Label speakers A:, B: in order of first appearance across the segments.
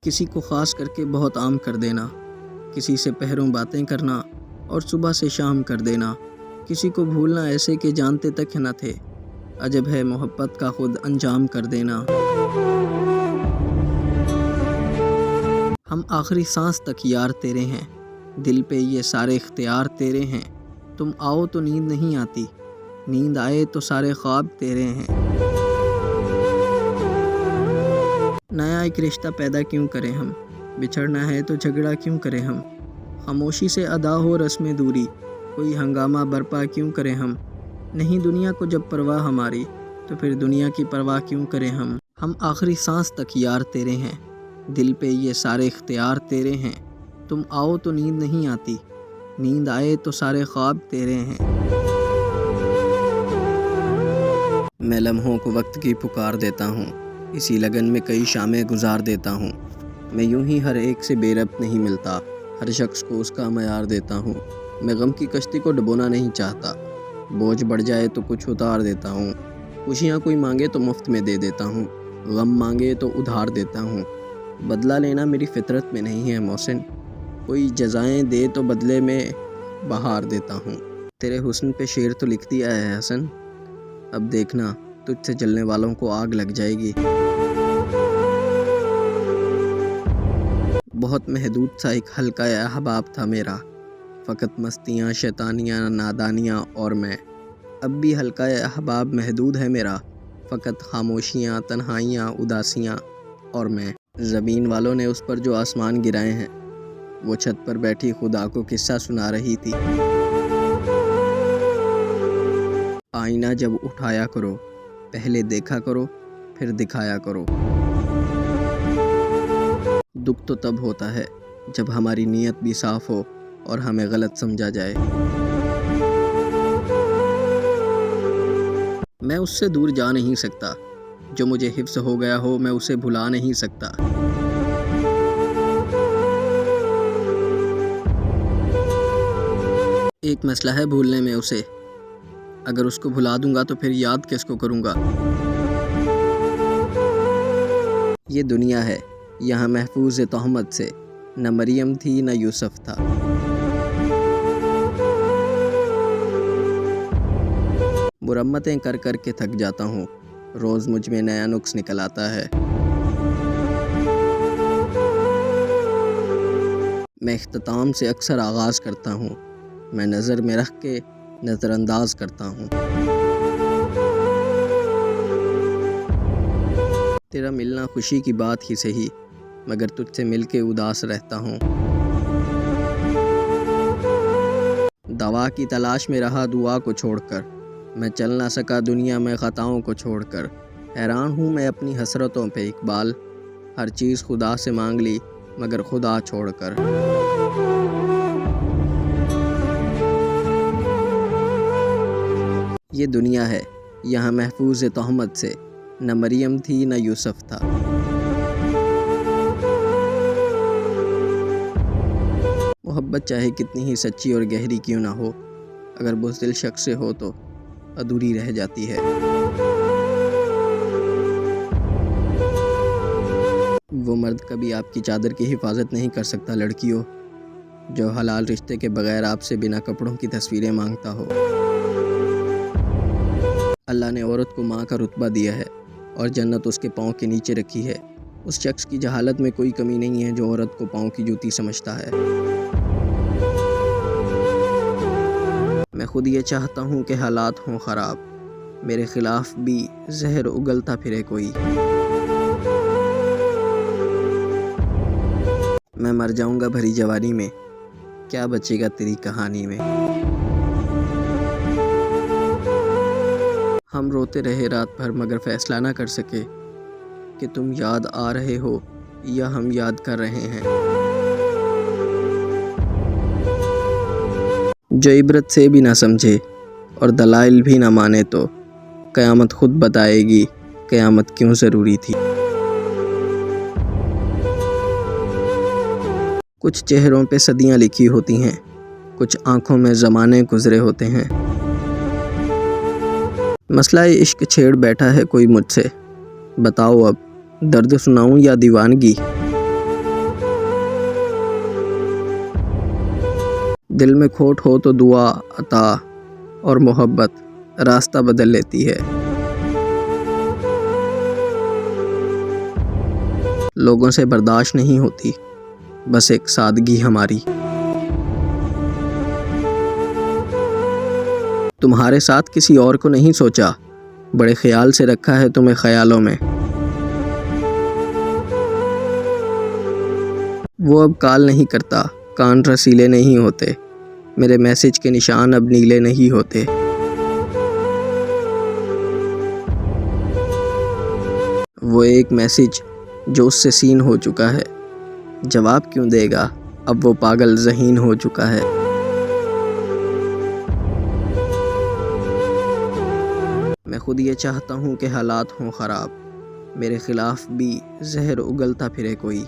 A: کسی کو خاص کر کے بہت عام کر دینا، کسی سے پہروں باتیں کرنا اور صبح سے شام کر دینا، کسی کو بھولنا ایسے کہ جانتے تک نہ تھے، عجب ہے محبت کا خود انجام کر دینا۔ ہم آخری سانس تک یار تیرے ہیں، دل پہ یہ سارے اختیار تیرے ہیں، تم آؤ تو نیند نہیں آتی، نیند آئے تو سارے خواب تیرے ہیں۔ نیا ایک رشتہ پیدا کیوں کریں ہم، بچھڑنا ہے تو جھگڑا کیوں کریں ہم، خاموشی سے ادا ہو رسم دوری، کوئی ہنگامہ برپا کیوں کریں ہم، نہیں دنیا کو جب پرواہ ہماری تو پھر دنیا کی پرواہ کیوں کریں ہم۔ ہم آخری سانس تک یار تیرے ہیں، دل پہ یہ سارے اختیار تیرے ہیں، تم آؤ تو نیند نہیں آتی، نیند آئے تو سارے خواب تیرے ہیں۔ میں لمحوں کو وقت کی پکار دیتا ہوں، اسی لگن میں کئی شامیں گزار دیتا ہوں، میں یوں ہی ہر ایک سے بے ربط نہیں ملتا، ہر شخص کو اس کا معیار دیتا ہوں، میں غم کی کشتی کو ڈبونا نہیں چاہتا، بوجھ بڑھ جائے تو کچھ اتار دیتا ہوں، خوشیاں کوئی مانگے تو مفت میں دے دیتا ہوں، غم مانگے تو ادھار دیتا ہوں، بدلہ لینا میری فطرت میں نہیں ہے محسن، کوئی جزائیں دے تو بدلے میں بہار دیتا ہوں، تیرے حسن پہ شعر تو لکھ دیا ہے حسن، اب دیکھنا تجھ سے جلنے والوں کو آگ لگ جائے گی۔ بہت محدود سا ایک حلقہ احباب تھا میرا، فقط مستیاں شیطانیاں نادانیاں اور میں، اب بھی حلقہ احباب محدود ہے میرا، فقط خاموشیاں تنہائیاں اداسیاں اور میں، زمین والوں نے اس پر جو آسمان گرائے ہیں، وہ چھت پر بیٹھی خدا کو قصہ سنا رہی تھی۔ آئینہ جب اٹھایا کرو پہلے دیکھا کرو پھر دکھایا کرو، دکھ تو تب ہوتا ہے جب ہماری نیت بھی صاف ہو اور ہمیں غلط سمجھا جائے۔ میں اس سے دور جا نہیں سکتا، جو مجھے حفظ ہو گیا ہو میں اسے بھلا نہیں سکتا۔ ایک مسئلہ ہے بھولنے میں اسے، اگر اس کو بھلا دوں گا تو پھر یاد کس کو کروں گا۔ یہ دنیا ہے یہاں محفوظ تہمت سے، نہ مریم تھی نہ یوسف تھا۔ مرمتیں کر کر کے تھک جاتا ہوں، روز مجھ میں نیا نقص نکل آتا ہے۔ میں اختتام سے اکثر آغاز کرتا ہوں، میں نظر میں رکھ کے نظر انداز کرتا ہوں۔ تیرا ملنا خوشی کی بات ہی سہی، مگر تجھ سے مل کے اداس رہتا ہوں۔ دوا کی تلاش میں رہا دعا کو چھوڑ کر، میں چل نہ سکا دنیا میں خطاؤں کو چھوڑ کر، حیران ہوں میں اپنی حسرتوں پہ اقبال، ہر چیز خدا سے مانگ لی مگر خدا چھوڑ کر۔ یہ دنیا ہے یہاں محفوظ تہمت سے، نہ مریم تھی نہ یوسف تھا۔ محبت چاہے کتنی ہی سچی اور گہری کیوں نہ ہو، اگر بزدل شخص سے ہو تو ادھوری رہ جاتی ہے۔ وہ مرد کبھی آپ کی چادر کی حفاظت نہیں کر سکتا لڑکیوں، جو حلال رشتے کے بغیر آپ سے بنا کپڑوں کی تصویریں مانگتا ہو۔ اللہ نے عورت کو ماں کا رتبہ دیا ہے اور جنت اس کے پاؤں کے نیچے رکھی ہے، اس شخص کی جہالت میں کوئی کمی نہیں ہے جو عورت کو پاؤں کی جوتی سمجھتا ہے۔ میں خود یہ چاہتا ہوں کہ حالات ہوں خراب، میرے خلاف بھی زہر اگلتا پھرے کوئی، میں مر جاؤں گا بھری جوانی میں، کیا بچے گا تیری کہانی میں۔ ہم روتے رہے رات بھر مگر فیصلہ نہ کر سکے کہ تم یاد آ رہے ہو یا ہم یاد کر رہے ہیں۔ جو عبرت سے بھی نہ سمجھے اور دلائل بھی نہ مانے تو قیامت خود بتائے گی قیامت کیوں ضروری تھی۔ کچھ چہروں پہ صدیاں لکھی ہوتی ہیں، کچھ آنکھوں میں زمانے گزرے ہوتے ہیں۔ مسئلہ عشق چھیڑ بیٹھا ہے کوئی مجھ سے، بتاؤ اب درد سناؤں یا دیوانگی۔ دل میں کھوٹ ہو تو دعا، عطا اور محبت راستہ بدل لیتی ہے۔ لوگوں سے برداشت نہیں ہوتی، بس ایک سادگی ہماری۔ تمہارے ساتھ کسی اور کو نہیں سوچا، بڑے خیال سے رکھا ہے تمہیں خیالوں میں۔ وہ اب کال نہیں کرتا، کان رسیلے نہیں ہوتے، میرے میسج کے نشان اب نیلے نہیں ہوتے۔ وہ ایک میسج جو اس سے سین ہو چکا ہے، جواب کیوں دے گا، اب وہ پاگل ذہین ہو چکا ہے۔ میں خود یہ چاہتا ہوں کہ حالات ہوں خراب، میرے خلاف بھی زہر اگلتا پھرے کوئی۔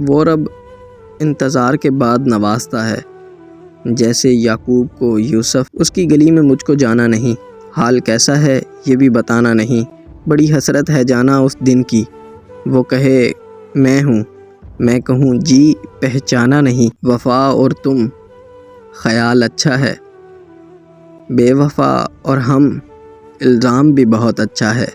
A: وہ رب انتظار کے بعد نوازتا ہے، جیسے یعقوب کو یوسف۔ اس کی گلی میں مجھ کو جانا نہیں، حال کیسا ہے یہ بھی بتانا نہیں۔ بڑی حسرت ہے جانا اس دن کی، وہ کہے میں ہوں، میں کہوں جی پہچانا نہیں۔ وفا اور تم خیال اچھا ہے، بے وفا اور ہم الزام بھی بہت اچھا ہے۔